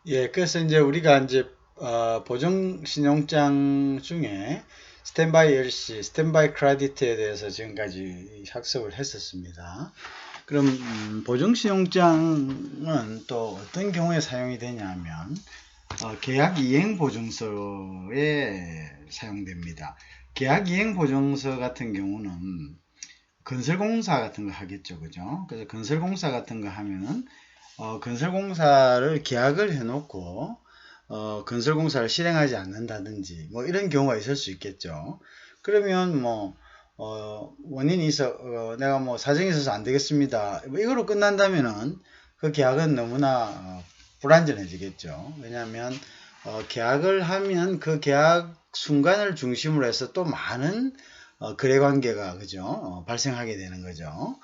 예, 그래서 이제 우리가 이제 보증신용장 중에 스탠바이 LC, 스탠바이 크레디트에 대해서 지금까지 학습을 했었습니다. 그럼 보증신용장은 또 어떤 경우에 사용이 되냐면 계약이행보증서에 사용됩니다. 계약이행보증서 같은 경우는 건설공사 같은 거 하겠죠, 그죠? 그래서 건설공사 같은 거 하면은 건설공사를 계약을 해놓고 건설공사를 실행하지 않는다든지 뭐 이런 경우가 있을 수 있겠죠. 그러면 뭐 원인이 있어 내가 뭐 사정이 있어서 안 되겠습니다. 뭐 이거로 끝난다면은 그 계약은 너무나 불안전해지겠죠. 왜냐하면 계약을 하면 그 계약 순간을 중심으로 해서 또 많은 거래 관계가 그죠 발생하게 되는 거죠.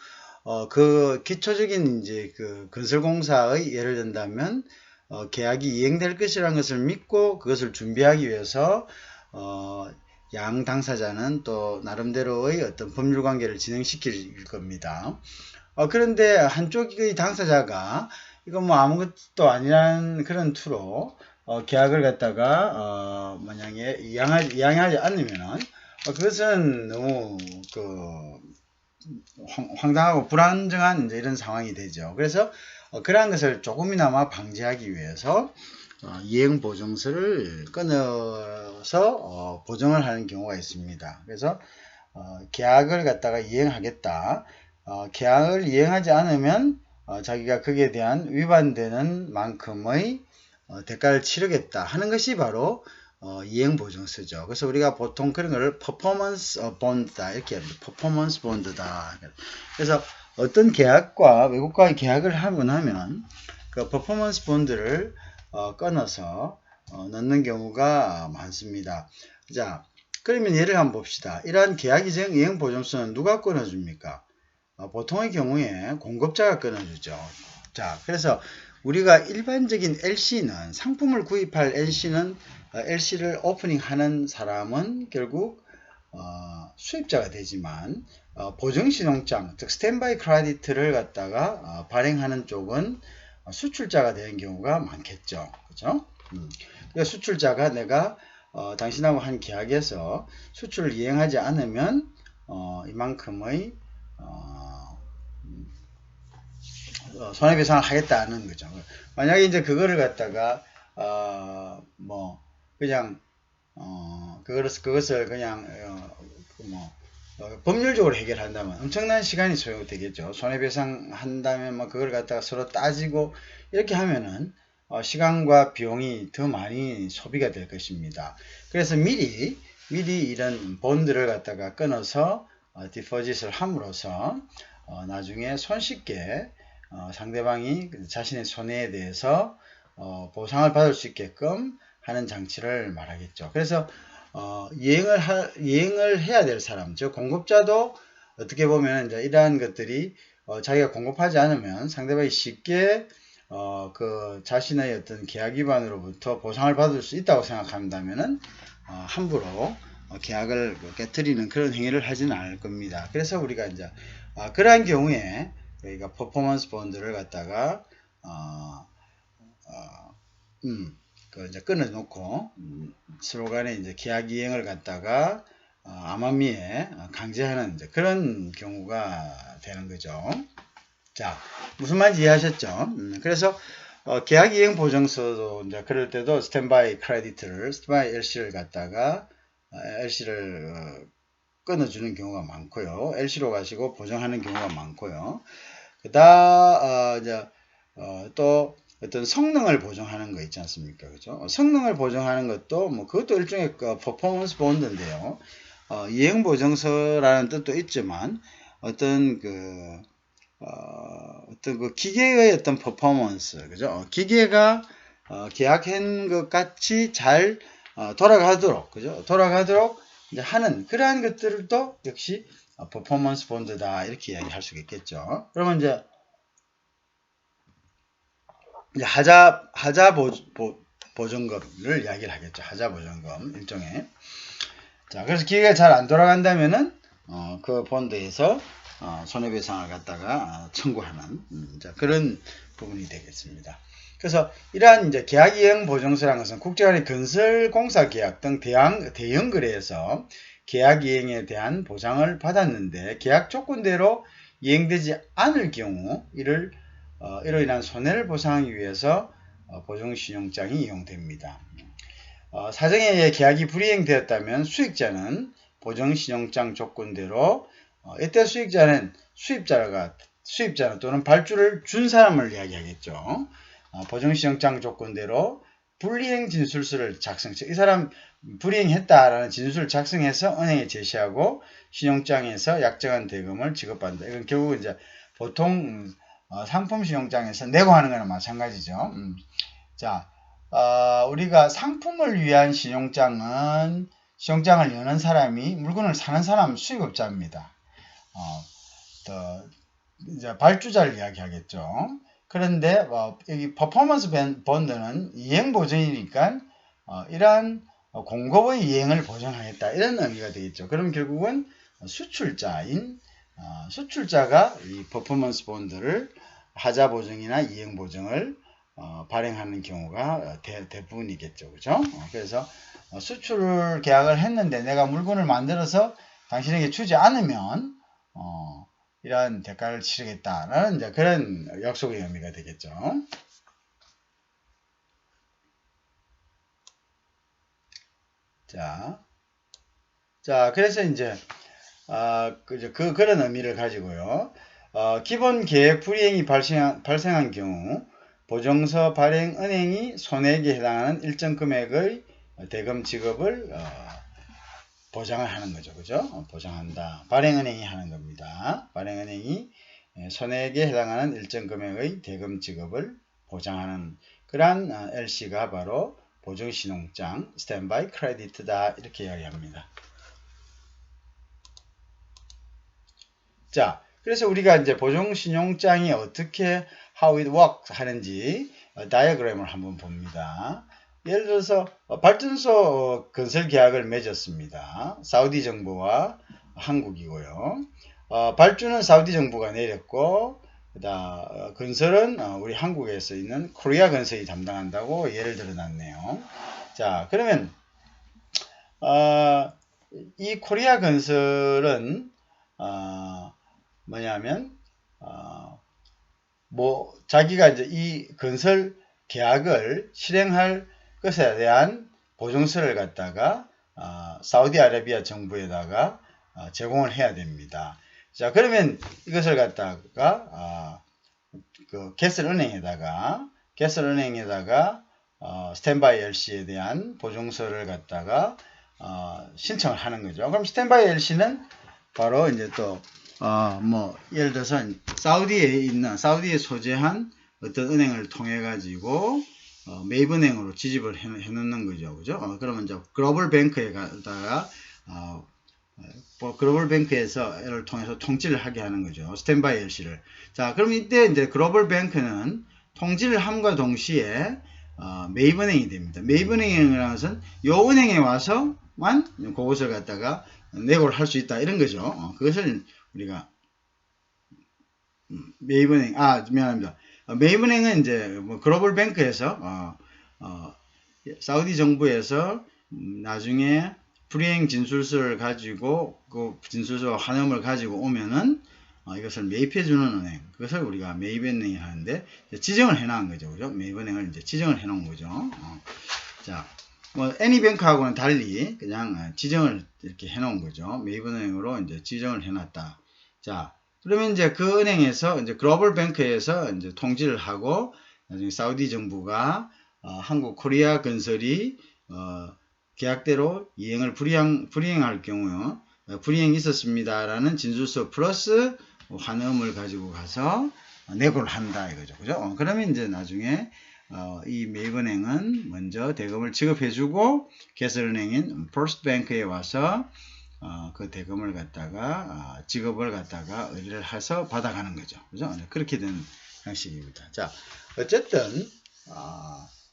그 기초적인 이제 그 건설공사의 예를 든다면 계약이 이행될 것이라는 것을 믿고 그것을 준비하기 위해서 양 당사자는 또 나름대로의 어떤 법률 관계를 진행시킬 겁니다. 그런데 한쪽의 당사자가 이거 뭐 아무것도 아니라는 그런 투로 계약을 갖다가 만약에 이행하지 않으면은 그것은 너무 그 황당하고 불안정한 이제 이런 상황이 되죠. 그래서 그러한 것을 조금이나마 방지하기 위해서 이행보증서를 끊어서 보증을 하는 경우가 있습니다. 그래서 계약을 갖다가 이행하겠다. 계약을 이행하지 않으면 자기가 거기에 대한 위반되는 만큼의 대가를 치르겠다 하는 것이 바로 이행보증서죠. 그래서 우리가 보통 그런 걸 퍼포먼스 본드다 이렇게 합니다. 퍼포먼스 본드다. 그래서 어떤 계약과 외국과의 계약을 하고 나면 그 퍼포먼스 본드를 끊어서 넣는 경우가 많습니다. 자, 그러면 예를 한번 봅시다. 이러한 계약 이행 보증서는 누가 끊어줍니까? 보통의 경우에 공급자가 끊어주죠. 자, 그래서 우리가 일반적인 LC는 상품을 구입할 LC를 오프닝하는 사람은 결국 수입자가 되지만 보증신용장 즉 스탠바이 크레디트를 갖다가 발행하는 쪽은 수출자가 되는 경우가 많겠죠. 그죠? 그러니까 수출자가 내가 당신하고 한 계약에서 수출을 이행하지 않으면 이만큼의 손해배상을 하겠다는 거죠. 만약에 이제 그거를 갖다가 뭐 그냥 그것을 그냥 뭐 법률적으로 해결한다면 엄청난 시간이 소요되겠죠. 손해배상 한다면 뭐 그걸 갖다가 서로 따지고 이렇게 하면은 시간과 비용이 더 많이 소비가 될 것입니다. 그래서 미리 이런 본드를 갖다가 끊어서 디포짓을 함으로써 나중에 손쉽게 상대방이 자신의 손해에 대해서 보상을 받을 수 있게끔 하는 장치를 말하겠죠. 그래서 이행을 해야 될 사람, 즉 공급자도 어떻게 보면 이제 이러한 것들이 자기가 공급하지 않으면 상대방이 쉽게 그 자신의 어떤 계약 위반으로부터 보상을 받을 수 있다고 생각한다면은 함부로 계약을 깨뜨리는 그런 행위를 하지는 않을 겁니다. 그래서 우리가 이제 그러한 경우에 저희가 퍼포먼스 본드를 갖다가 그 이제 끊어놓고 서로 간에 이제 계약 이행을 갖다가 암암리에 강제하는 이제 그런 경우가 되는 거죠. 자, 무슨 말인지 이해하셨죠? 그래서 계약 이행 보증서도 이제 그럴 때도 스탠바이 크레디트를 스탠바이 LC를 갖다가 LC를 끊어주는 경우가 많고요. LC로 가시고 보정하는 경우가 많고요. 이제 또 어떤 성능을 보정하는 거 있지 않습니까? 그죠? 성능을 보정하는 것도 뭐 그것도 일종의 퍼포먼스 본드인데요. 이행 보정서라는 뜻도 있지만 어떤 어떤 그 기계의 어떤 퍼포먼스, 그죠? 기계가 계약한 것 같이 잘 돌아가도록, 그죠? 돌아가도록 이제 하는 그러한 것들도 역시 퍼포먼스 본드다 이렇게 이야기할 수 있겠죠. 그러면 이제 하자 보증금을 이야기를 하겠죠. 하자 보증금 일종의. 자, 그래서 기계가 잘 안 돌아간다면은 그 본드에서 손해배상을 갖다가 청구하는 자, 그런 부분이 되겠습니다. 그래서 이러한 이제 계약 이행 보증서라는 것은 국제간의 건설공사 계약 등 대형 거래에서 계약 이행에 대한 보장을 받았는데 계약 조건대로 이행되지 않을 경우 이로 인한 손해를 보상하기 위해서 보증신용장이 이용됩니다. 사정에 의해 계약이 불이행되었다면 수익자는 보증신용장 조건대로 이때 수익자는 수입자는 또는 발주를 준 사람을 이야기하겠죠. 보증신용장 조건대로 불이행 진술서를 이 사람 불이행했다라는 진술을 작성해서 은행에 제시하고 신용장에서 약정한 대금을 지급한다. 이건 결국은 이제 보통 상품 신용장에서 내고 하는 거나 마찬가지죠. 자, 우리가 상품을 위한 신용장을 여는 사람이 물건을 사는 사람 수입업자입니다. 이제 발주자를 이야기하겠죠. 그런데 여기 퍼포먼스 본드는 이행 보증이니까 이러한 공급의 이행을 보증하겠다 이런 의미가 되겠죠. 그럼 결국은 수출자가 이 퍼포먼스 본드를 하자 보증이나 이행 보증을 발행하는 경우가 대부분이겠죠. 그죠? 그래서 수출 계약을 했는데 내가 물건을 만들어서 당신에게 주지 않으면 이러한 대가를 치르겠다라는 이제 그런 약속의 의미가 되겠죠. 자, 그래서 이제 그런 의미를 가지고요. 기본 계획 불이행이 발생한 경우 보증서 발행 은행이 손해액에 해당하는 일정 금액의 대금 지급을 보장을 하는 거죠. 그죠? 보장한다. 발행은행이 하는 겁니다. 발행은행이 손해액에 해당하는 일정 금액의 대금 지급을 보장하는 그러한 LC가 바로 보증신용장, 스탠바이 크레디트다. 이렇게 이야기합니다. 자, 그래서 우리가 이제 보증신용장이 어떻게 how it works 하는지 다이어그램을 한번 봅니다. 예를 들어서 발전소 건설 계약을 맺었습니다. 사우디 정부와 한국이고요. 발주는 사우디 정부가 내렸고 건설은 우리 한국에서 있는 코리아 건설이 담당한다고 예를 들어 놨네요. 자, 그러면 이 코리아 건설은 뭐냐면 자기가 이제 이 건설 계약을 실행할 것에 대한 보증서를 갖다가 사우디아라비아 정부에다가 제공을 해야 됩니다. 자, 그러면 이것을 갖다가 개설은행에다가 스탠바이 LC에 대한 보증서를 갖다가 신청을 하는 거죠. 그럼 스탠바이 LC는 바로 이제 또 예를 들어서 사우디에 소재한 어떤 은행을 통해 가지고 매입은행으로 지집을 해 놓는 거죠. 그죠? 그러면 이제 글로벌 뱅크에 가다가 글로벌 뱅크에서를 통해서 통지를 하게 하는 거죠. 스탠바이 LC를. 자, 그럼 이때 이제 글로벌 뱅크는 통지를 함과 동시에 매입은행이 됩니다. 매입은행이라는 것은 요 은행에 와서만 그것을 갖다가 내고를 할 수 있다 이런 거죠. 그것을 우리가 매입은행 미안합니다. 매입은행은 이제 글로벌 뱅크에서 사우디 정부에서 나중에 불이행 진술서를 가지고 그 진술서 환음을 가지고 오면은 이것을 매입해주는 은행, 그것을 우리가 매입은행이 하는데 지정을 해놓은 거죠. 그죠? 매입은행을 이제 지정을 해놓은 거죠. 자, 애니뱅크하고는 달리 그냥 지정을 이렇게 해놓은 거죠. 매입은행으로 이제 지정을 해놨다. 자, 그러면 이제 그 은행에서 이제 글로벌 뱅크에서 이제 통지를 하고 나중에 사우디 정부가 한국 코리아 건설이 계약대로 이행을 불이행할 경우요. 불이행이 있었습니다라는 진술서 플러스 환음을 가지고 가서 내고를 한다 이거죠. 그죠? 그러면 이제 나중에 이 매입은행은 먼저 대금을 지급해주고 개설은행인 퍼스트뱅크에 와서 그 대금을 갖다가 지급을 갖다가 의뢰를 해서 받아가는 거죠. 그죠? 그렇게 되는 형식입니다. 자, 어쨌든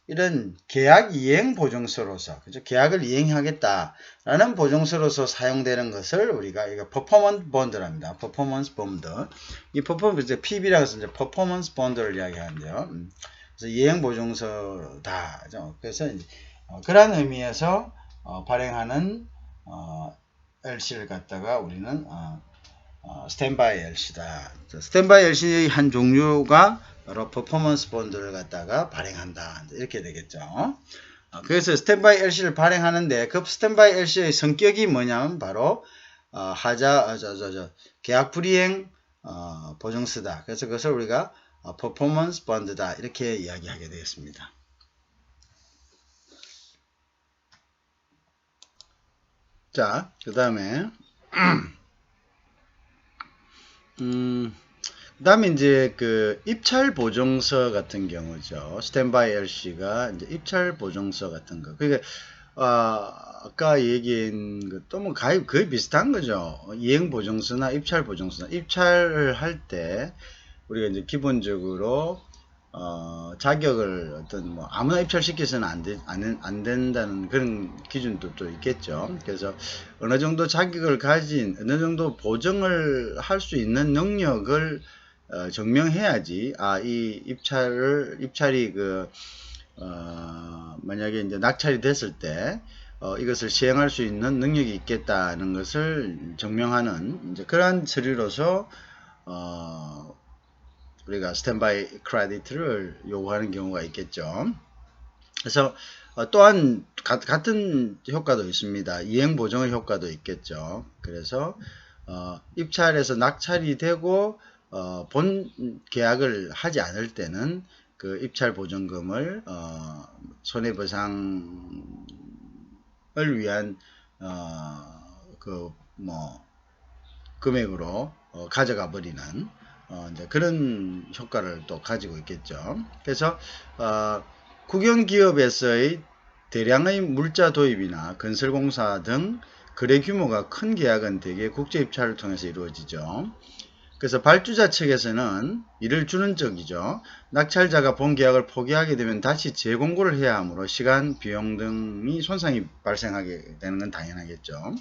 이런 계약 이행 보증서로서, 그죠? 계약을 이행하겠다라는 보증서로서 사용되는 것을 우리가 이거 퍼포먼스 본드랍니다. 퍼포먼스 본드. 이 퍼포먼스 PB라고 해서 이제 퍼포먼스 본드를 이야기하는데요. 그래서 이행보증서다. 그래서 그러한 의미에서 발행하는 LC를 갖다가 우리는 스탠바이 LC다. 스탠바이 LC의 한 종류가 바로 퍼포먼스 본드를 갖다가 발행한다. 이렇게 되겠죠. 그래서 스탠바이 LC를 발행하는데 그 스탠바이 LC의 성격이 뭐냐면 바로 계약 불이행 보증서다. 그래서 그것을 우리가 퍼포먼스 본드다 이렇게 이야기하게 되겠습니다. 자, 그 다음에 그다음에 이제 그 입찰 보증서 같은 경우죠. 스탠바이 LC가 이제 입찰 보증서 같은 거. 그러니까 아까 얘기한 것도 뭐 거의 비슷한 거죠. 이행 보증서나 입찰 보증서나 입찰을 할 때 우리가 이제 기본적으로 자격을 어떤 뭐 아무나 입찰시켜서는 안 된다는 그런 기준도 또 있겠죠. 그래서 어느 정도 자격을 가진 어느 정도 보증을 할 수 있는 능력을 증명해야지 이 입찰이 만약에 이제 낙찰이 됐을 때 이것을 시행할 수 있는 능력이 있겠다는 것을 증명하는 이제 그러한 서류로서 우리가 스탠바이 크레디트를 요구하는 경우가 있겠죠. 그래서 또한 같은 효과도 있습니다. 이행 보증의 효과도 있겠죠. 그래서 입찰에서 낙찰이 되고 본 계약을 하지 않을 때는 그 입찰 보증금을 손해배상을 위한 금액으로 가져가 버리는 이제 그런 효과를 또 가지고 있겠죠. 그래서 국영기업에서의 대량의 물자 도입이나 건설공사 등 거래 규모가 큰 계약은 대개 국제입찰을 통해서 이루어지죠. 그래서 발주자 측에서는 이를 주는 쪽이죠. 낙찰자가 본 계약을 포기하게 되면 다시 재공고를 해야 하므로 시간, 비용 등이 손상이 발생하게 되는 건 당연하겠죠.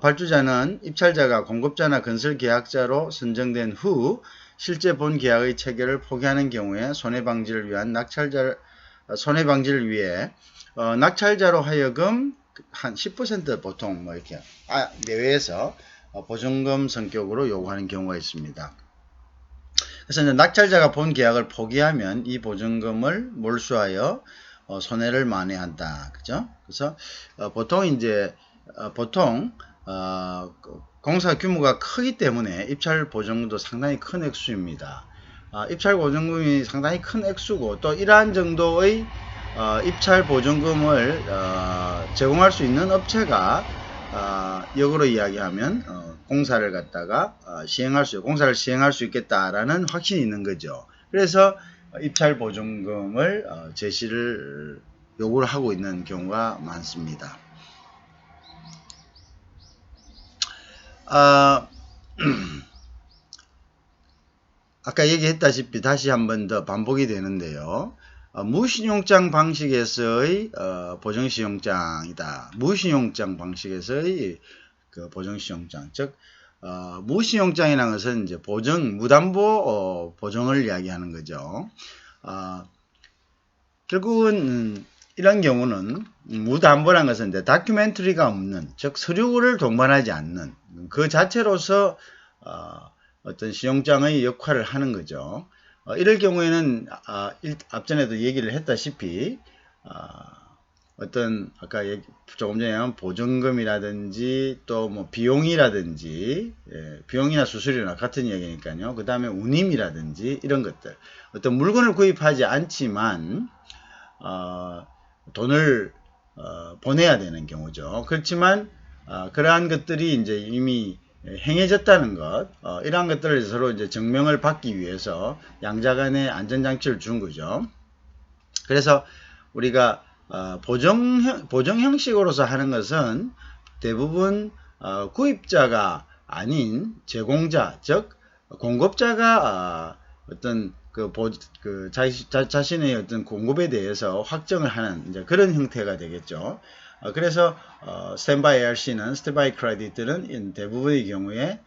발주자는 입찰자가 공급자나 건설계약자로 선정된 후 실제 본 계약의 체결을 포기하는 경우에 손해방지를 위해 낙찰자로 하여금 한 10% 보통 뭐 이렇게 내외에서 보증금 성격으로 요구하는 경우가 있습니다. 그래서 이제 낙찰자가 본 계약을 포기하면 이 보증금을 몰수하여 손해를 만회한다. 그죠? 그래서 보통 공사 규모가 크기 때문에 입찰 보증금도 상당히 큰 액수입니다. 입찰 보증금이 상당히 큰 액수고 또 이러한 정도의 입찰 보증금을 제공할 수 있는 업체가 역으로 이야기하면 공사를 갖다가 공사를 시행할 수 있겠다라는 확신이 있는 거죠. 그래서 입찰 보증금을 제시를 요구를 하고 있는 경우가 많습니다. 아까 얘기했다시피 다시 한 번 더 반복이 되는데요. 무신용장 방식에서의 보증시용장이다. 무신용장 방식에서의 그 보증시용장, 즉 무신용장이라는 것은 이제 무담보 보증을 이야기하는 거죠. 결국은 이런 경우는 무담보라는 것은 이제 다큐멘터리가 없는, 즉 서류를 동반하지 않는 그 자체로서 어떤 시용장의 역할을 하는 거죠. 이럴 경우에는 앞전에도 얘기를 했다시피 어떤 아까 조금 전에 한 보증금이라든지 또 뭐 비용이라든지 비용이나 수수료나 같은 얘기니까요. 그 다음에 운임이라든지 이런 것들 어떤 물건을 구입하지 않지만 돈을 보내야 되는 경우죠. 그렇지만 그러한 것들이 이제 이미 행해졌다는 것, 이러한 것들을 서로 이제 증명을 받기 위해서 양자 간의 안전장치를 준 거죠. 그래서 우리가 보정 형식으로서 하는 것은 대부분 구입자가 아닌 제공자, 즉 공급자가 어떤 자신의 어떤 공급에 대해서 확정을 하는 이제 그런 형태가 되겠죠. 그래서 스탠바이 LC는 스탠바이 크레딧들은 대부분의 경우에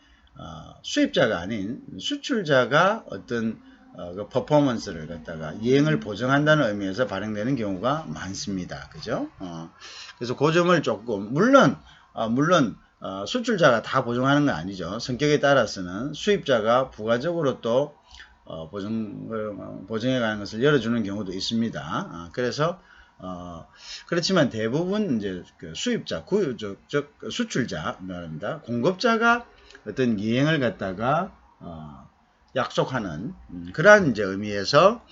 수입자가 아닌 수출자가 어떤 그 퍼포먼스를 갖다가 이행을 보증한다는 의미에서 발행되는 경우가 많습니다. 그죠? 그래서 그 점을 조금 물론 수출자가 다 보증하는 건 아니죠. 성격에 따라서는 수입자가 부가적으로 또 보증해 가는 것을 열어주는 경우도 있습니다. 그래서 그렇지만 대부분 이제 그 수입자, 수출자 말합니다. 공급자가 어떤 이행을 갖다가 약속하는 그러한 이제 의미에서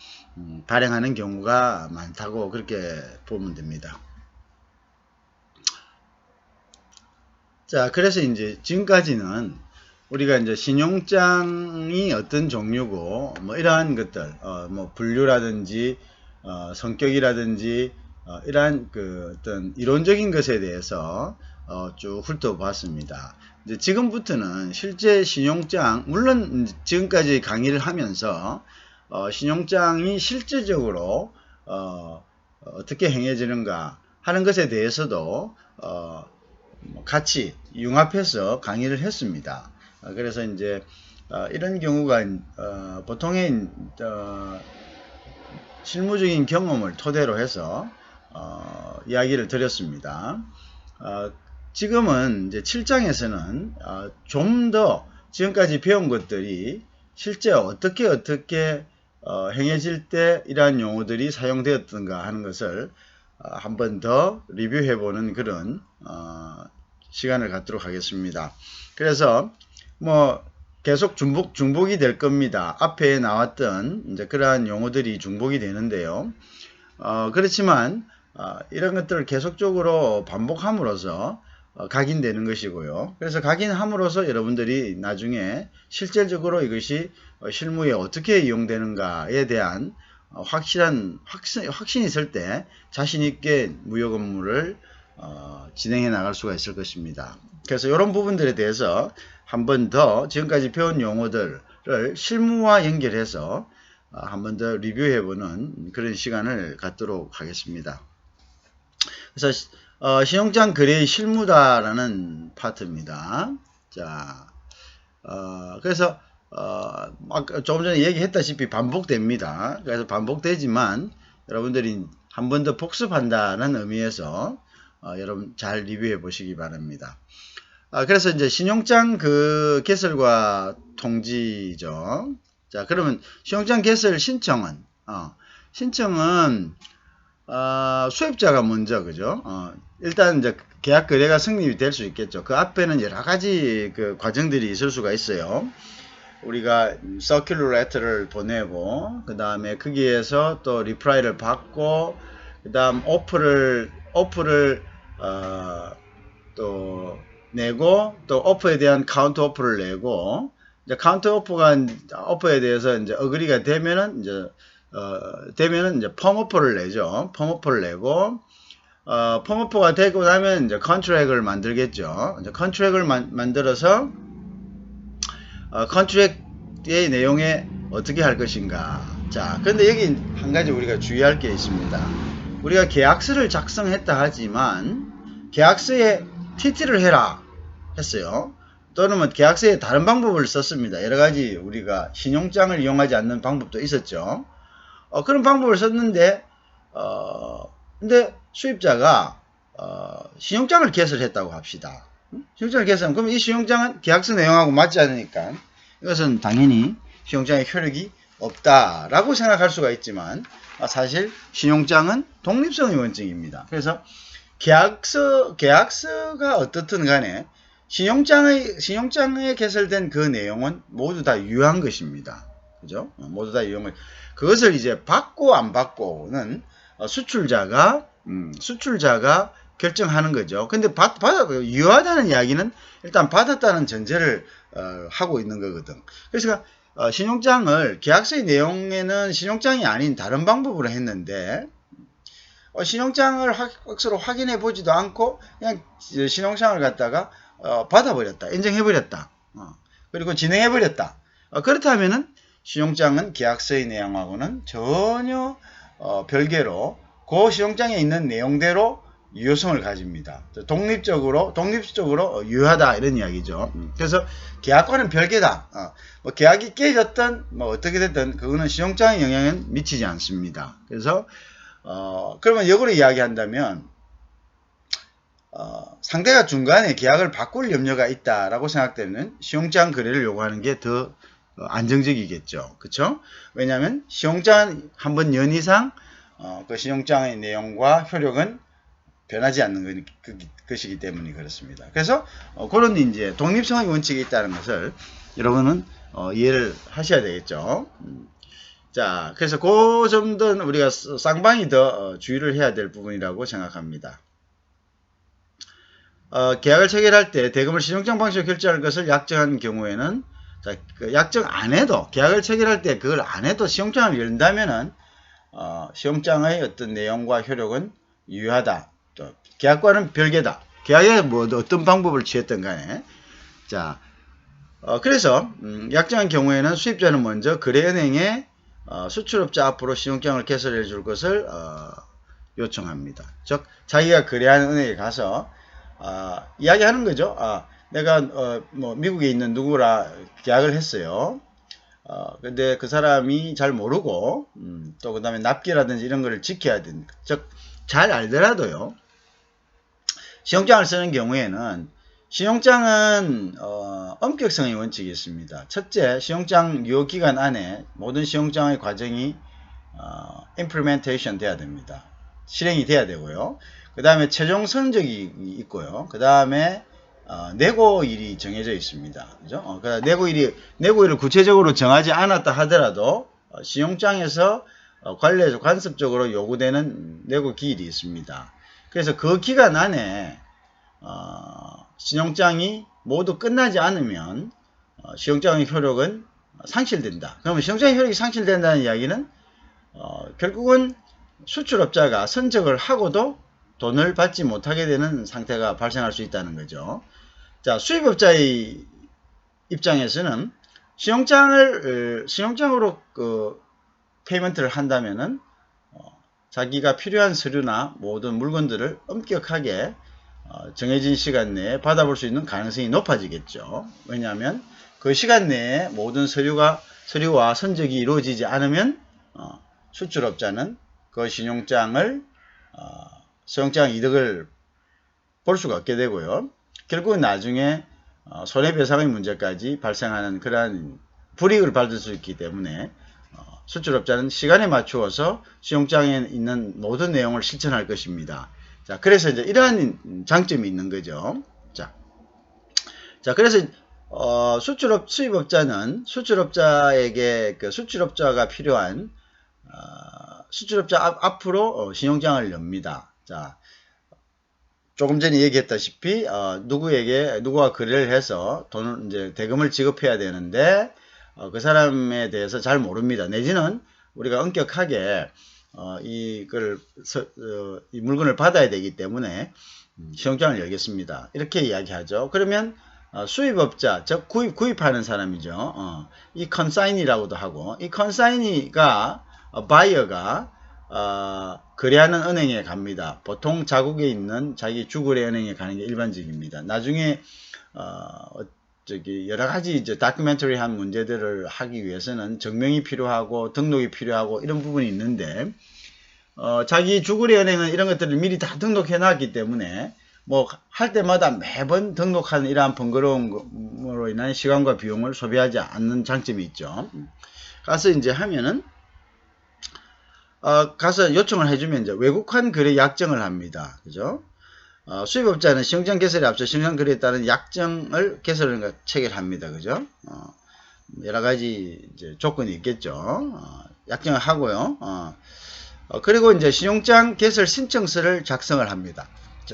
발행하는 경우가 많다고 그렇게 보면 됩니다. 자, 그래서 이제 지금까지는 우리가 이제 신용장이 어떤 종류고 뭐 이러한 것들 뭐 분류라든지 성격이라든지 이러한 그 어떤 이론적인 것에 대해서 쭉 훑어봤습니다. 이제 지금부터는 실제 신용장, 물론 지금까지 강의를 하면서 신용장이 실제적으로 어떻게 행해지는가 하는 것에 대해서도 같이 융합해서 강의를 했습니다. 그래서 이제 이런 경우가 보통의 실무적인 경험을 토대로 해서 이야기를 드렸습니다. 지금은 이제 7장에서는 좀 더 지금까지 배운 것들이 실제 어떻게 행해질 때 이러한 용어들이 사용되었던가 하는 것을 한 번 더 리뷰해보는 그런 시간을 갖도록 하겠습니다. 그래서 뭐 계속 중복이 될 겁니다. 앞에 나왔던 이제 그러한 용어들이 중복이 되는데요. 그렇지만 이런 것들을 계속적으로 반복함으로써 각인되는 것이고요. 그래서 각인함으로써 여러분들이 나중에 실질적으로 이것이 실무에 어떻게 이용되는가에 대한 확신이 있을 때 자신 있게 무역 업무를 진행해 나갈 수가 있을 것입니다. 그래서 이런 부분들에 대해서 한 번 더 지금까지 배운 용어들을 실무와 연결해서 한 번 더 리뷰해보는 그런 시간을 갖도록 하겠습니다. 그래서 신용장 거래의 실무다라는 파트입니다. 자, 그래서 아까 조금 전에 얘기했다시피 반복됩니다. 그래서 반복되지만 여러분들이 한 번 더 복습한다는 의미에서 여러분 잘 리뷰해 보시기 바랍니다. 그래서 이제 신용장 그 개설과 통지죠. 자, 그러면 신용장 개설 신청은 수입자가 먼저 그죠? 일단 이제 계약 거래가 성립이 될 수 있겠죠. 그 앞에는 여러 가지 그 과정들이 있을 수가 있어요. 우리가 서큘러 레터를 보내고 그 다음에 거기에서 또 리플라이를 받고 그 다음 오프를 또 내고 또 오프에 대한 카운터 오프를 내고 이제 카운터 오프에 대해서 이제 어그리가 되면은 이제 펌 오프를 내죠. 펌 오프를 내고 펌 오프가 되고 나면 이제 컨트랙을 만들겠죠. 이제 컨트랙을 만들어서 컨트랙의 내용에 어떻게 할 것인가. 자, 그런데 여기 한 가지 우리가 주의할 게 있습니다. 우리가 계약서를 작성했다 하지만 계약서에 TT를 해라 했어요. 또는 뭐 계약서에 다른 방법을 썼습니다. 여러 가지 우리가 신용장을 이용하지 않는 방법도 있었죠. 그런 방법을 썼는데 근데 수입자가 신용장을 개설했다고 합시다. 신용장을 개설하면 그럼 이 신용장은 계약서 내용하고 맞지 않으니까 이것은 당연히 신용장의 효력이 없다라고 생각할 수가 있지만 사실 신용장은 독립성의 원칙입니다. 그래서 계약서가 어떻든 간에 신용장에 개설된 그 내용은 모두 다 유효한 것입니다. 그죠? 모두 다 유효한 것. 그것을 이제 받고 안 받고는 수출자가 결정하는 거죠. 근데 유효하다는 이야기는 일단 받았다는 전제를 하고 있는 거거든. 그래서 신용장을 계약서의 내용에는 신용장이 아닌 다른 방법으로 했는데 신용장을 서로 확인해 보지도 않고 그냥 신용장을 갖다가 받아버렸다. 인정해버렸다. 그리고 진행해버렸다. 그렇다면은 신용장은 계약서의 내용하고는 전혀 별개로 그 신용장에 있는 내용대로 유효성을 가집니다. 독립적으로 유효하다 이런 이야기죠. 그래서 계약과는 별개다. 뭐 계약이 깨졌든 뭐 어떻게 됐든 그거는 시용장의 영향은 미치지 않습니다. 그래서 그러면 역으로 이야기한다면 상대가 중간에 계약을 바꿀 염려가 있다라고 생각되는 시용장 거래를 요구하는 게 더 안정적이겠죠. 그쵸? 왜냐하면 시용장 한 번 연 이상 그 시용장의 내용과 효력은 변하지 않는 것이기 때문에 그렇습니다. 그래서 그런 이제 독립성의 원칙이 있다는 것을 여러분은 이해를 하셔야 되겠죠. 자, 그래서 그 점도 우리가 쌍방이 더 주의를 해야 될 부분이라고 생각합니다. 계약을 체결할 때 대금을 시용장 방식으로 결제할 것을 약정한 경우에는 자, 그 약정 안 해도 계약을 체결할 때 그걸 안 해도 시용장을 열다면은 시용장의 어떤 내용과 효력은 유효하다. 또 계약과는 별개다. 계약에 뭐 어떤 방법을 취했든 간에 자, 그래서 약정한 경우에는 수입자는 먼저 거래은행에 수출업자 앞으로 시용장을 개설해 줄 것을 요청합니다. 즉 자기가 거래하는 은행에 가서 이야기하는 거죠. 내가 뭐 미국에 있는 누구라 계약을 했어요. 근데 그 사람이 잘 모르고 또 그 다음에 납기라든지 이런 거를 지켜야 됩니다. 즉 잘 알더라도요. 시용장을 쓰는 경우에는 시용장은 엄격성의 원칙이 있습니다. 첫째, 시용장 유효기간 안에 모든 시용장의 과정이 implementation 돼야 됩니다. 실행이 돼야 되고요. 그 다음에 최종 성적이 있고요. 그 다음에 내고일이 정해져 있습니다. 그죠? 내고일을 구체적으로 정하지 않았다 하더라도 시용장에서 관례에서 관습적으로 요구되는 내고 기일이 있습니다. 그래서 그 기간 안에 시용장이 모두 끝나지 않으면 시용장의 효력은 상실된다. 그러면 시용장의 효력이 상실된다는 이야기는 결국은 수출업자가 선적을 하고도 돈을 받지 못하게 되는 상태가 발생할 수 있다는 거죠. 자, 수입업자의 입장에서는 시용장으로 페이먼트를 한다면은 자기가 필요한 서류나 모든 물건들을 엄격하게 정해진 시간 내에 받아볼 수 있는 가능성이 높아지겠죠. 왜냐하면 그 시간 내에 모든 서류와 선적이 이루어지지 않으면 수출업자는 그 시용장 이득을 볼 수가 없게 되고요. 결국은 나중에 손해배상의 문제까지 발생하는 그러한 불이익을 받을 수 있기 때문에 수출업자는 시간에 맞추어서 시용장에 있는 모든 내용을 실천할 것입니다. 자, 그래서 이제 이러한 장점이 있는 거죠. 자, 그래서 수입업자는 수출업자에게 그 수출업자가 필요한 수출업자 앞으로 시용장을 엽니다. 자, 조금 전에 얘기했다시피 누구와 거래를 해서 돈을 이제 대금을 지급해야 되는데 그 사람에 대해서 잘 모릅니다. 내지는 우리가 엄격하게 이 물건을 받아야 되기 때문에 시용장을 열겠습니다. 이렇게 이야기하죠. 그러면 수입업자, 즉 구입하는 사람이죠. 이 컨사인이라고도 하고, 이 컨사인이가 바이어가 거래하는 은행에 갑니다. 보통 자국에 있는 자기 주거래 은행에 가는 게 일반적입니다. 나중에 여러 가지 이제 다큐멘터리한 문제들을 하기 위해서는 증명이 필요하고 등록이 필요하고 이런 부분이 있는데 자기 주거래 은행은 이런 것들을 미리 다 등록해 놨기 때문에 뭐 할 때마다 매번 등록하는 이러한 번거로움으로 인한 시간과 비용을 소비하지 않는 장점이 있죠. 가서 이제 하면은 가서 요청을 해주면 이제 외국환 거래 약정을 합니다. 그죠? 수입업자는 시용장 개설에 앞서 시용장 거래에 따른 약정을 개설을 체결합니다. 그죠? 여러 가지 이제 조건이 있겠죠. 약정을 하고요. 그리고 이제 시용장 개설 신청서를 작성을 합니다.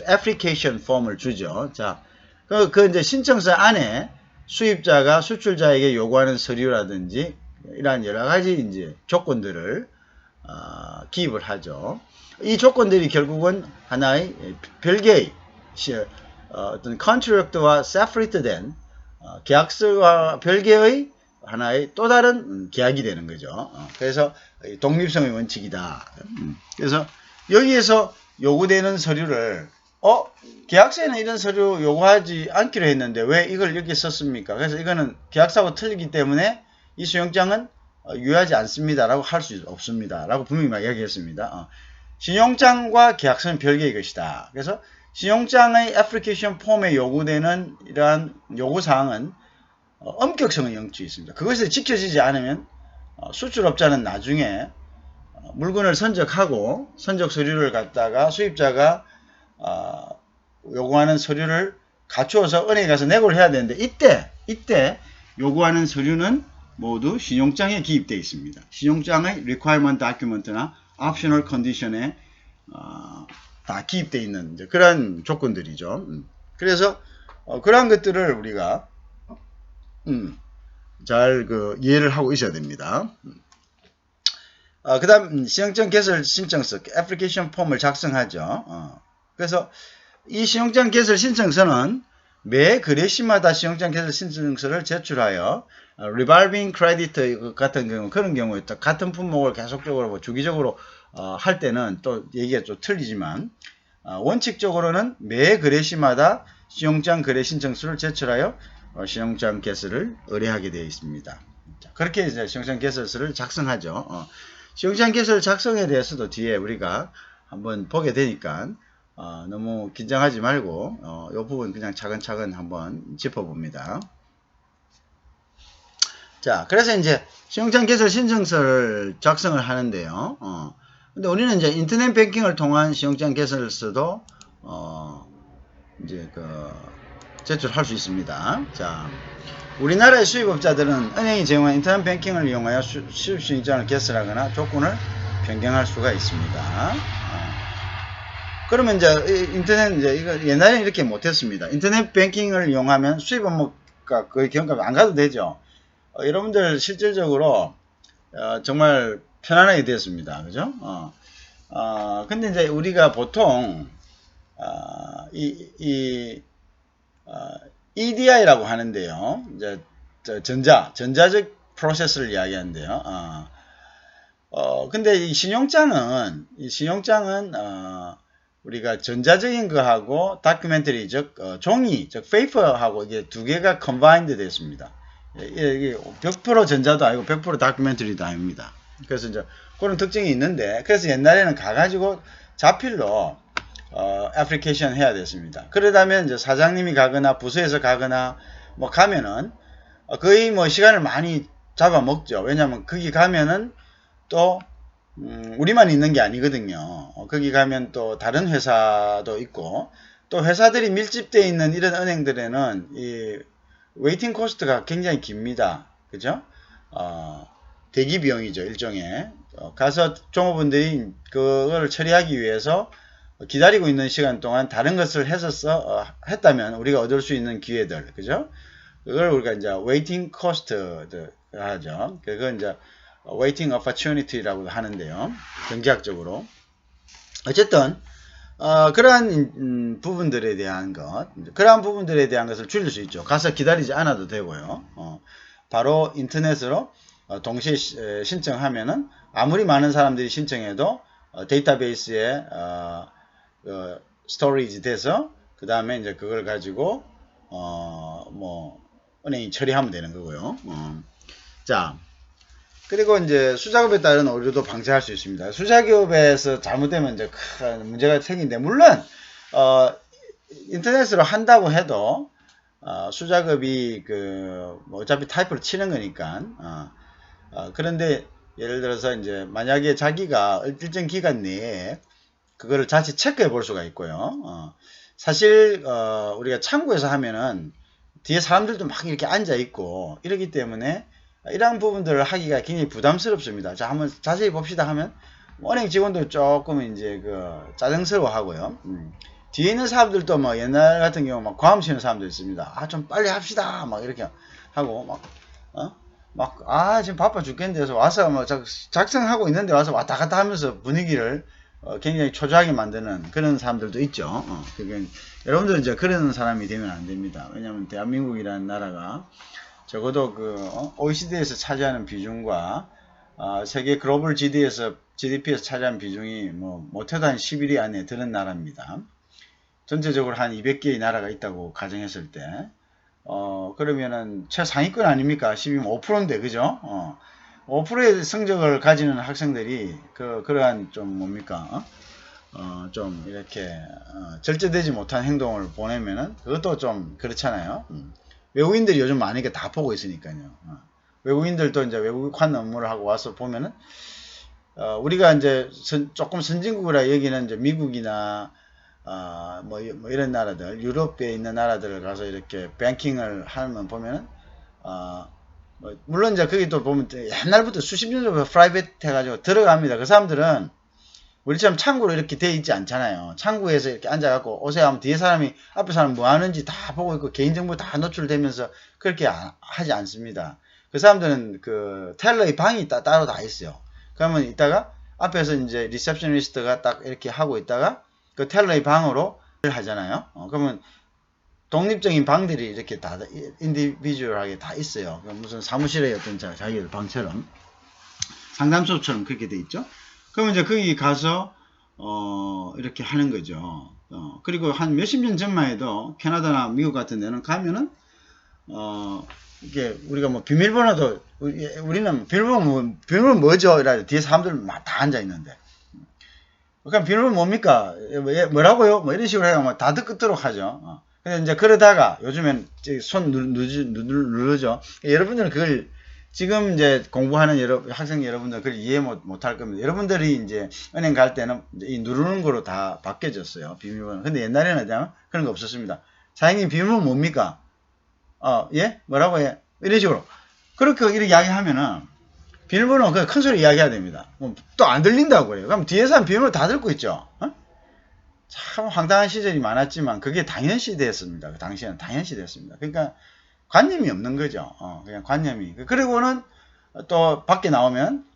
애플리케이션 폼을 주죠. 자, 그 이제 신청서 안에 수입자가 수출자에게 요구하는 서류라든지 이러한 여러 가지 이제 조건들을 기입을 하죠. 이 조건들이 결국은 하나의 별개의 어떤 컨트랙트와 세퍼레이트된 계약서와 별개의 하나의 또 다른 계약이 되는 거죠. 그래서 독립성의 원칙이다. 그래서 여기에서 요구되는 서류를 계약서에는 이런 서류 요구하지 않기로 했는데 왜 이걸 여기 썼습니까? 그래서 이거는 계약서하고 틀리기 때문에 이 수용장은 유효하지 않습니다. 라고 할 수 없습니다. 라고 분명히 막 이야기했습니다. 신용장과 계약서는 별개의 것이다. 그래서 신용장의 애플리케이션 폼에 요구되는 이러한 요구사항은 엄격성의 영역이 있습니다. 그것이 지켜지지 않으면 수출업자는 나중에 물건을 선적하고 선적 서류를 갖다가 수입자가 요구하는 서류를 갖추어서 은행에 가서 내고를 해야 되는데 이때 요구하는 서류는 모두 신용장에 기입되어 있습니다. 신용장의 requirement document나 optional condition에 다 기입되어 있는 그런 조건들이죠. 그래서 그러한 것들을 우리가 잘 이해를 하고 있어야 됩니다. 그 다음 신용장 개설 신청서 애플리케이션 폼을 작성하죠. 그래서 이 신용장 개설 신청서는 매 거래시마다 신용장 개설 신청서를 제출하여 revolving credit 같은 경우 그런 경우에 또 같은 품목을 계속적으로 주기적으로 할 때는 또 얘기가 좀 틀리지만 원칙적으로는 매 거래시마다 신용장 거래 신청서를 제출하여 신용장 개설을 의뢰하게 되어 있습니다. 그렇게 이제 신용장 개설서를 작성하죠. 신용장 개설 작성에 대해서도 뒤에 우리가 한번 보게 되니까 너무 긴장하지 말고 이 부분 그냥 차근차근 한번 짚어봅니다. 자, 그래서 이제 신용장 개설 신청서를 작성을 하는데요. 근데 우리는 이제 인터넷 뱅킹을 통한 신용장 개설서도 이제 제출할 수 있습니다. 자, 우리나라의 수입업자들은 은행이 제공한 인터넷 뱅킹을 이용하여 수입 신용장을 개설하거나 조건을 변경할 수가 있습니다. 그러면 이제 인터넷 이거 옛날에는 이렇게 못했습니다. 인터넷 뱅킹을 이용하면 수입 업무가 거의 경감이 안 가도 되죠. 여러분들 실질적으로 정말 편안하게 됐습니다. 그죠? 근데 이제 우리가 보통 EDI라고 하는데요. 이제 전자적 프로세스를 이야기하는데요. 근데 이 신용장은 우리가 전자적인 거하고 다큐멘터리 종이 페이퍼하고 이게 두 개가 컨바인드 됐습니다. 이게 100% 전자도 아니고 100% 다큐멘터리도 아닙니다. 그래서 이제 그런 특징이 있는데 그래서 옛날에는 가가지고 자필로 애플리케이션 해야 됐습니다. 그러다면 이제 사장님이 가거나 부서에서 가거나 뭐 가면은 거의 뭐 시간을 많이 잡아먹죠. 왜냐면 거기 가면은 또 우리만 있는 게 아니거든요. 거기 가면 또 다른 회사도 있고 또 회사들이 밀집되어 있는 이런 은행들에는 이 웨이팅 코스트가 굉장히 깁니다. 그죠? 대기 비용이죠. 일종의 가서 종업원들이 그걸 처리하기 위해서 기다리고 있는 시간 동안 다른 것을 했다면 우리가 얻을 수 있는 기회들, 그죠? 그걸 우리가 이제 waiting cost 하죠. 그건 이제 waiting opportunity라고 하는데요. 경제학적으로. 어쨌든 그러한 부분들에 대한 것을 줄일 수 있죠. 가서 기다리지 않아도 되고요. 바로 인터넷으로 동시에 신청하면은 아무리 많은 사람들이 신청해도 데이터베이스에 스토리지 돼서 그 다음에 이제 그걸 가지고 뭐 은행이 처리하면 되는 거고요. 자, 그리고 이제 수작업에 따른 오류도 방지할 수 있습니다. 수작업에서 잘못되면 이제 큰 문제가 생기는데 물론 인터넷으로 한다고 해도 수작업이 뭐 어차피 타이프로 치는 거니까 그런데 예를 들어서 이제 만약에 자기가 일정 기간 내에 그거를 자칫 체크해 볼 수가 있고요. 사실 우리가 창구에서 하면은 뒤에 사람들도 막 이렇게 앉아 있고 이러기 때문에 이러한 부분들을 하기가 굉장히 부담스럽습니다. 자, 한번 자세히 봅시다 하면 은행 직원도 조금 이제 짜증스러워 하고요. 뒤에 있는 사람들도 뭐 옛날 같은 경우 막 과음 치는 사람도 있습니다. 좀 빨리 합시다 막 이렇게 하고 지금 바빠 죽겠는데 해서 와서 뭐 작성하고 있는데 와서 왔다 갔다 하면서 분위기를 굉장히 초조하게 만드는 그런 사람들도 있죠. 그러니까 여러분들 이제 그런 사람이 되면 안 됩니다. 왜냐하면 대한민국이라는 나라가 적어도 OECD에서 차지하는 비중과 세계 글로벌 GDP에서 GDP에서 차지하는 비중이 뭐 못해도 한 11위 안에 드는 나라입니다. 전체적으로 한 200개의 나라가 있다고 가정했을 때 그러면은 최상위권 아닙니까? 12면 5%인데 그죠? 5%의 성적을 가지는 학생들이 그러한 좀 뭡니까? 좀 이렇게 절제되지 못한 행동을 보내면은 그것도 좀 그렇잖아요. 외국인들이 요즘 많이 다 보고 있으니까요. 외국인들도 이제 외국한 업무를 하고 와서 보면은 우리가 이제 조금 선진국이라 여기는 이제 미국이나 뭐 이런 나라들, 유럽에 있는 나라들을 가서 이렇게 뱅킹을 하면 보면은 뭐 물론 이제 거기 또 보면 옛날부터 수십 년 전부터 프라이빗 해가지고 들어갑니다. 그 사람들은 우리처럼 창구로 이렇게 돼 있지 않잖아요. 창구에서 이렇게 앉아갖고 오세요 하면 뒤에 사람이 앞에 사람 뭐 하는지 다 보고 있고 개인정보 다 노출되면서 그렇게 하지 않습니다. 그 사람들은 그 텔러의 방이 따로 다 있어요. 그러면 이따가 앞에서 이제 리셉셔니스트가 딱 이렇게 하고 있다가 그 텔러의 방으로 하잖아요. 그러면 독립적인 방들이 이렇게 다 인디비주얼하게 다 있어요. 무슨 사무실의 어떤 자기들 방처럼 상담소처럼 그렇게 돼 있죠. 그러면 이제 거기 가서 이렇게 하는 거죠. 그리고 한 몇십 년 전만 해도 캐나다나 미국 같은 데는 가면은 이게 우리가 뭐 비밀번호도 우리는 비밀번호 뭐죠? 이라 뒤에 사람들 다 앉아 있는데 그럼 비밀번호 뭡니까? 뭐라고요? 뭐 이런 식으로 해가 다 듣도록 하죠. 근데 이제 그러다가 요즘엔 손 누르죠. 여러분들은 그걸 지금 이제 공부하는 학생 여러분들 그걸 이해 못할 겁니다. 여러분들이 이제 은행 갈 때는 이제 이 누르는 거로 다 바뀌어졌어요. 비밀번호. 근데 옛날에는 그런 거 없었습니다. 사장님 비밀번호 뭡니까? 예? 뭐라고 해? 이런 식으로. 그렇게 이렇게 이야기하면은 비밀번호 그냥 큰 소리 이야기해야 됩니다. 또 안 들린다고 그래요. 그럼 뒤에 사람 비밀번호 다 듣고 있죠. 참 황당한 시절이 많았지만 그게 당연시되었습니다. 그 당시에는 당연시되었습니다. 그러니까 관념이 없는 거죠. 그냥 관념이. 그리고는 또 밖에 나오면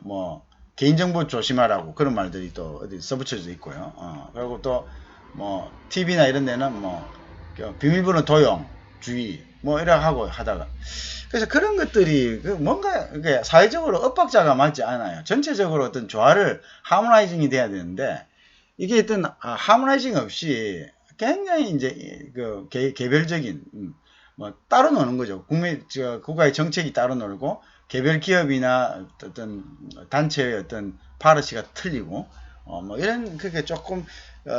뭐 개인정보 조심하라고 그런 말들이 또 어디 써붙여져 있고요. 그리고 또 뭐 TV나 이런 데는 뭐 비밀번호 도용 주의 뭐 이래 하고 하다가 그래서 그런 것들이 뭔가 사회적으로 엇박자가 맞지 않아요. 전체적으로 어떤 조화를 하모나이징이 돼야 되는데 이게 어떤 하모나이징 없이 굉장히 이제 그 개별적인 뭐 따로 노는 거죠. 국가의 정책이 따로 놀고 개별 기업이나 어떤 단체의 어떤 파르시가 틀리고 뭐 이런 그게 조금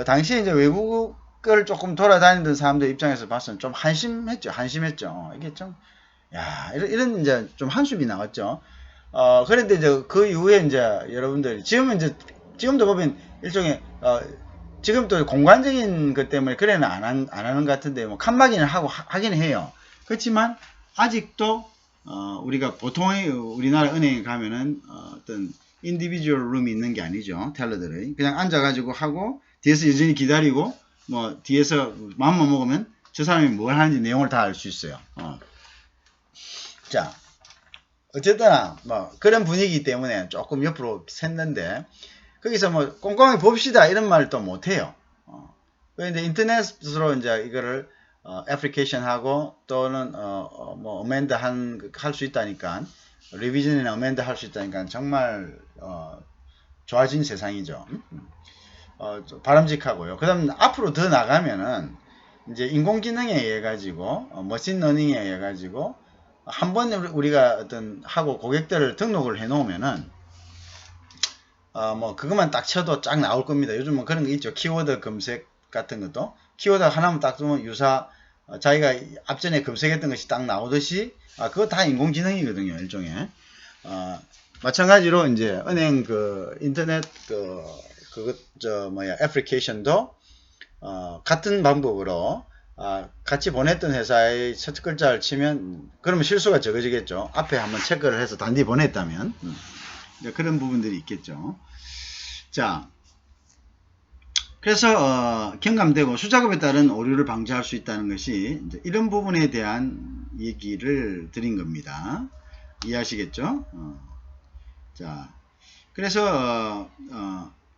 당시에 이제 외국을 조금 돌아다니던 사람들 입장에서 봤으면 좀 한심했죠. 이게 좀 야 이런 이제 좀 한숨이 나왔죠. 그런데 이제 그 이후에 이제 여러분들이 지금도 보면 일종의 지금도 공간적인 것 때문에 그래는 안 하는 것 같은데 뭐 칸막이는 하긴 해요. 그렇지만 아직도 우리가 보통의 우리나라 은행에 가면은 어떤 인디비주얼 룸이 있는 게 아니죠. 텔러들의 그냥 앉아가지고 하고 뒤에서 여전히 기다리고 뭐 뒤에서 마음만 먹으면 저 사람이 뭘 하는지 내용을 다 알 수 있어요. 자 어쨌든 뭐 그런 분위기 때문에 조금 옆으로 샜는데 거기서 뭐 꼼꼼하게 봅시다 이런 말을 또 못해요. 그런데 인터넷으로 이제 이거를 애플리케이션 하고 또는 뭐 어멘드 할 수 있다니까 리비전이나 어멘드 할 수 있다니까 정말 좋아진 세상이죠. 바람직하고요. 그 다음 앞으로 더 나가면은 이제 인공지능에 의해 가지고 머신러닝에 의해 가지고 한번 우리가 어떤 하고 고객들을 등록을 해 놓으면은 뭐 그것만 딱 쳐도 쫙 나올 겁니다. 요즘 뭐 그런 거 있죠. 키워드 검색 같은 것도 키워드 하나만 딱 뜨면 유사 자기가 앞전에 검색했던 것이 딱 나오듯이 그거 다 인공지능이거든요. 일종의 마찬가지로 이제 은행 그 인터넷 애플리케이션도 같은 방법으로 같이 보냈던 회사의 첫 글자를 치면 그러면 실수가 적어지겠죠. 앞에 한번 체크를 해서 단디 보냈다면 그런 부분들이 있겠죠. 자, 그래서 경감되고 수작업에 따른 오류를 방지할 수 있다는 것이 이제 이런 부분에 대한 얘기를 드린 겁니다. 이해하시겠죠? 자, 그래서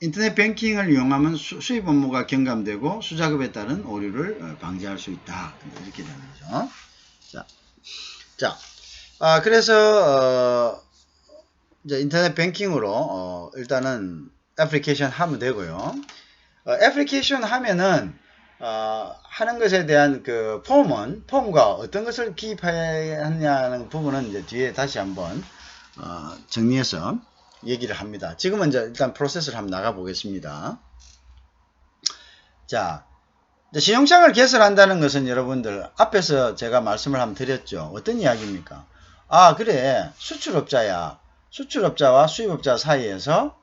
인터넷 뱅킹을 이용하면 수입 업무가 경감되고 수작업에 따른 오류를 방지할 수 있다. 이렇게 되는 거죠. 자, 그래서 이제 인터넷 뱅킹으로 일단은 애플리케이션 하면 되고요. 애플리케이션 하면은 하는 것에 대한 그 폼과 어떤 것을 기입해야 하냐는 부분은 이제 뒤에 다시 한번 정리해서 얘기를 합니다. 지금은 이제 일단 프로세스를 한번 나가 보겠습니다. 자, 신용장을 개설한다는 것은 여러분들 앞에서 제가 말씀을 한번 드렸죠. 어떤 이야기입니까? 그래, 수출업자와 수입업자 사이에서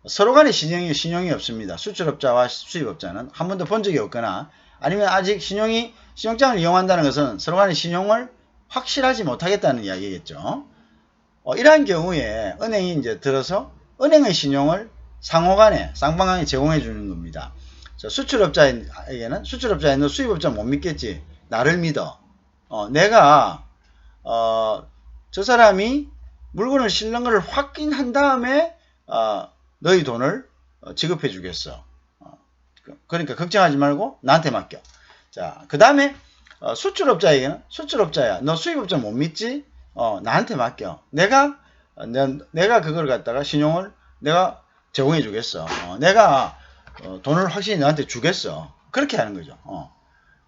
서로 간에 신용이 없습니다. 수출업자와 수입업자는 한 번도 본 적이 없거나 아니면 아직 신용장을 이용한다는 것은 서로 간에 신용을 확실하지 못하겠다는 이야기겠죠. 이러한 경우에 은행이 이제 들어서 은행의 신용을 상호간에 쌍방향에 제공해 주는 겁니다. 수출업자에게는 너 수입업자 못 믿겠지? 나를 믿어. 내가 저 사람이 물건을 실는 걸 확인한 다음에 너희 돈을 지급해 주겠어. 그러니까 걱정하지 말고 나한테 맡겨. 자, 그 다음에 수출업자에게는 수출업자야. 너 수입업자 못 믿지? 나한테 맡겨. 내가 그걸 갖다가 신용을 내가 제공해 주겠어. 내가 돈을 확실히 너한테 주겠어. 그렇게 하는 거죠.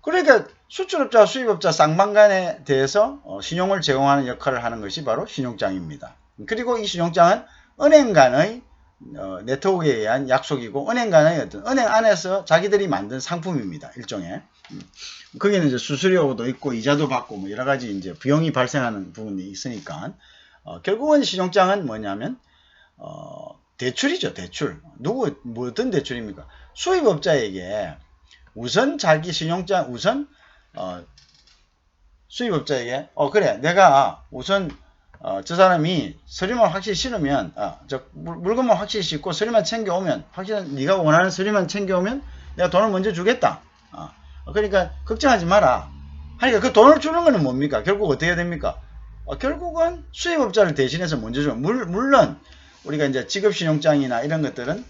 그러니까 수출업자, 수입업자 쌍방간에 대해서 신용을 제공하는 역할을 하는 것이 바로 신용장입니다. 그리고 이 신용장은 은행 간의 네트워크에 의한 약속이고 은행 간의 어떤 은행 안에서 자기들이 만든 상품입니다. 일종의. 거기는 이제 수수료도 있고 이자도 받고 뭐 여러 가지 이제 비용이 발생하는 부분이 있으니까 결국은 신용장은 뭐냐면 대출이죠. 대출. 어떤 대출입니까? 수입업자에게 우선 자기 신용장 수입업자에게 그래 내가 우선 저 사람이 서류만 확실히 실으면 물건만 확실히 싣고 서류만 챙겨오면 확실히 네가 원하는 서류만 챙겨오면 내가 돈을 먼저 주겠다. 그러니까 걱정하지 마라. 그러니까 그 돈을 주는 거는 뭡니까? 결국 어떻게 됩니까? 결국은 수입업자를 대신해서 먼저 주면 물론 우리가 이제 지급신용장이나 이런 것들은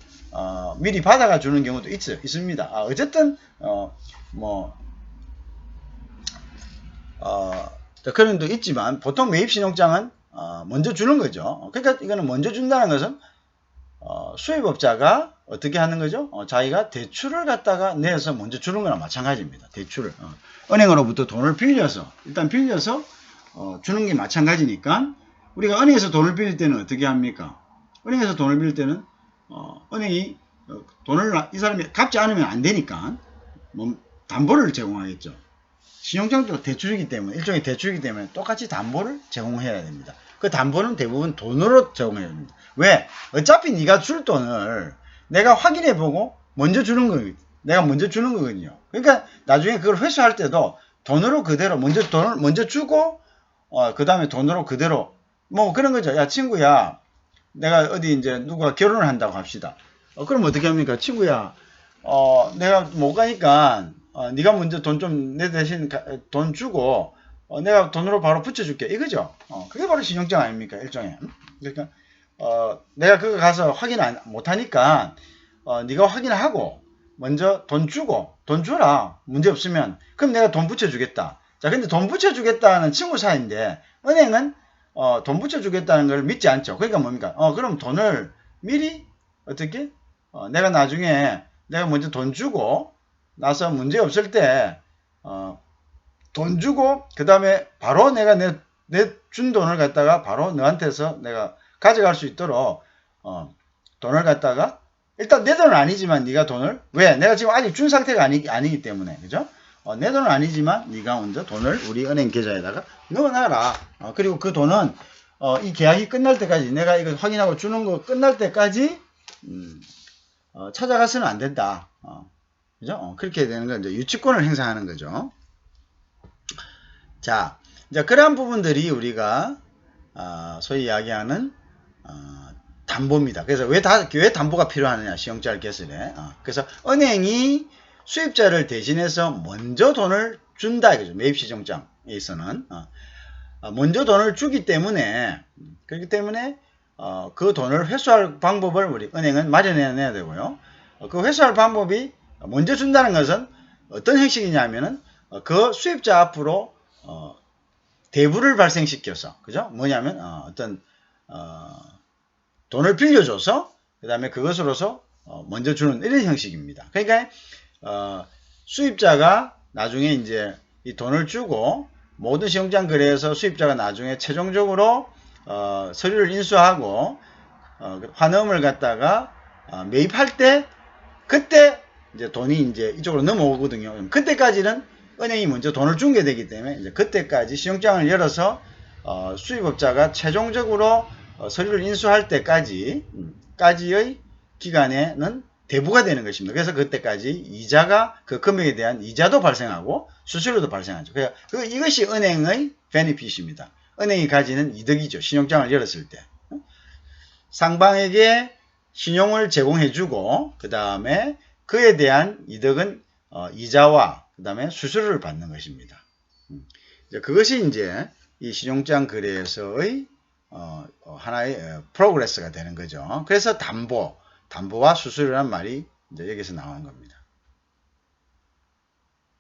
미리 받아가 주는 경우도 있습니다. 어쨌든 그런 도 있지만 보통 매입신용장은 먼저 주는 거죠. 그러니까 이거는 먼저 준다는 것은 수입업자가 어떻게 하는 거죠? 자기가 대출을 갖다가 내서 먼저 주는 거나 마찬가지입니다. 대출을 은행으로부터 돈을 빌려서 주는 게 마찬가지니까 우리가 은행에서 돈을 빌릴 때는 어떻게 합니까? 은행에서 돈을 빌릴 때는 은행이 돈을 이 사람이 갚지 않으면 안 되니까 담보를 제공하겠죠. 신용장도 대출이기 때문에 일종의 대출이기 때문에 똑같이 담보를 제공해야 됩니다. 그 담보는 대부분 돈으로 제공해야 됩니다. 왜? 어차피 네가 줄 돈을 내가 확인해보고 먼저 주는 거거든요. 내가 먼저 주는 거거든요. 그러니까 나중에 그걸 회수할 때도 돈으로 그대로 돈을 먼저 주고 그 다음에 돈으로 그대로 뭐 그런 거죠. 야 친구야 내가 어디 이제 누가 결혼을 한다고 합시다. 그럼 어떻게 합니까? 친구야 내가 못 가니까 네가 먼저 돈 좀 내 대신 돈 주고 내가 돈으로 바로 붙여줄게 이거죠. 그게 바로 신용장 아닙니까? 일종의. 그러니까 내가 그거 가서 확인 못하니까 네가 확인하고 먼저 돈 주고 돈 줘라 문제 없으면 그럼 내가 돈 붙여주겠다. 자 근데 돈 붙여주겠다는 친구 사이인데 은행은 돈 붙여주겠다는 걸 믿지 않죠. 그러니까 뭡니까? 그럼 돈을 미리 어떻게 내가 나중에 내가 먼저 돈 주고 나서 문제 없을 때 돈 주고 그 다음에 바로 내가 내 준 돈을 갖다가 바로 너한테서 내가 가져갈 수 있도록 돈을 갖다가 일단 내 돈은 아니지만 네가 돈을 왜? 내가 지금 아직 준 상태가 아니기 때문에 그죠? 내 돈은 아니지만 네가 먼저 돈을 우리 은행 계좌에다가 넣어놔라. 그리고 그 돈은 이 계약이 끝날 때까지 내가 이거 확인하고 주는 거 끝날 때까지 찾아가서는 안 된다. 그죠? 그렇게 되는 건 이제 유치권을 행사하는 거죠. 자, 이제 그러한 부분들이 우리가 소위 이야기하는 담보입니다. 그래서 왜 담보가 필요하느냐? 신용자를 개설해. 그래서 은행이 수입자를 대신해서 먼저 돈을 준다 이거죠. 매입신용장에 있어서는 먼저 돈을 주기 때문에 그렇기 때문에 그 돈을 회수할 방법을 우리 은행은 마련해내야 되고요. 그 회수할 방법이 먼저 준다는 것은 어떤 형식이냐면은 그 수입자 앞으로 대부를 발생시켜서 그죠? 뭐냐면 어떤 돈을 빌려줘서 그 다음에 그것으로서 먼저 주는 이런 형식입니다. 그러니까 수입자가 나중에 이제 이 돈을 주고 모든 신용장 거래에서 수입자가 나중에 최종적으로 서류를 인수하고 환음을 갖다가 매입할 때 그때 이제 돈이 이제 이쪽으로 넘어오거든요. 그때까지는 은행이 먼저 돈을 준 게 되기 때문에 이제 그때까지 신용장을 열어서 수입업자가 최종적으로 서류를 인수할 때까지의 기간에는 대부가 되는 것입니다. 그래서 그때까지 이자가 그 금액에 대한 이자도 발생하고 수수료도 발생하죠. 그러니까 이것이 은행의 베네핏입니다. 은행이 가지는 이득이죠. 신용장을 열었을 때. 상방에게 신용을 제공해주고 그 다음에 그에 대한 이득은 이자와 그 다음에 수수료를 받는 것입니다. 그것이 이제 이 신용장 거래에서의 하나의 프로그레스가 되는 거죠. 그래서 담보와 수수료란 말이 이제 여기서 나오는 겁니다.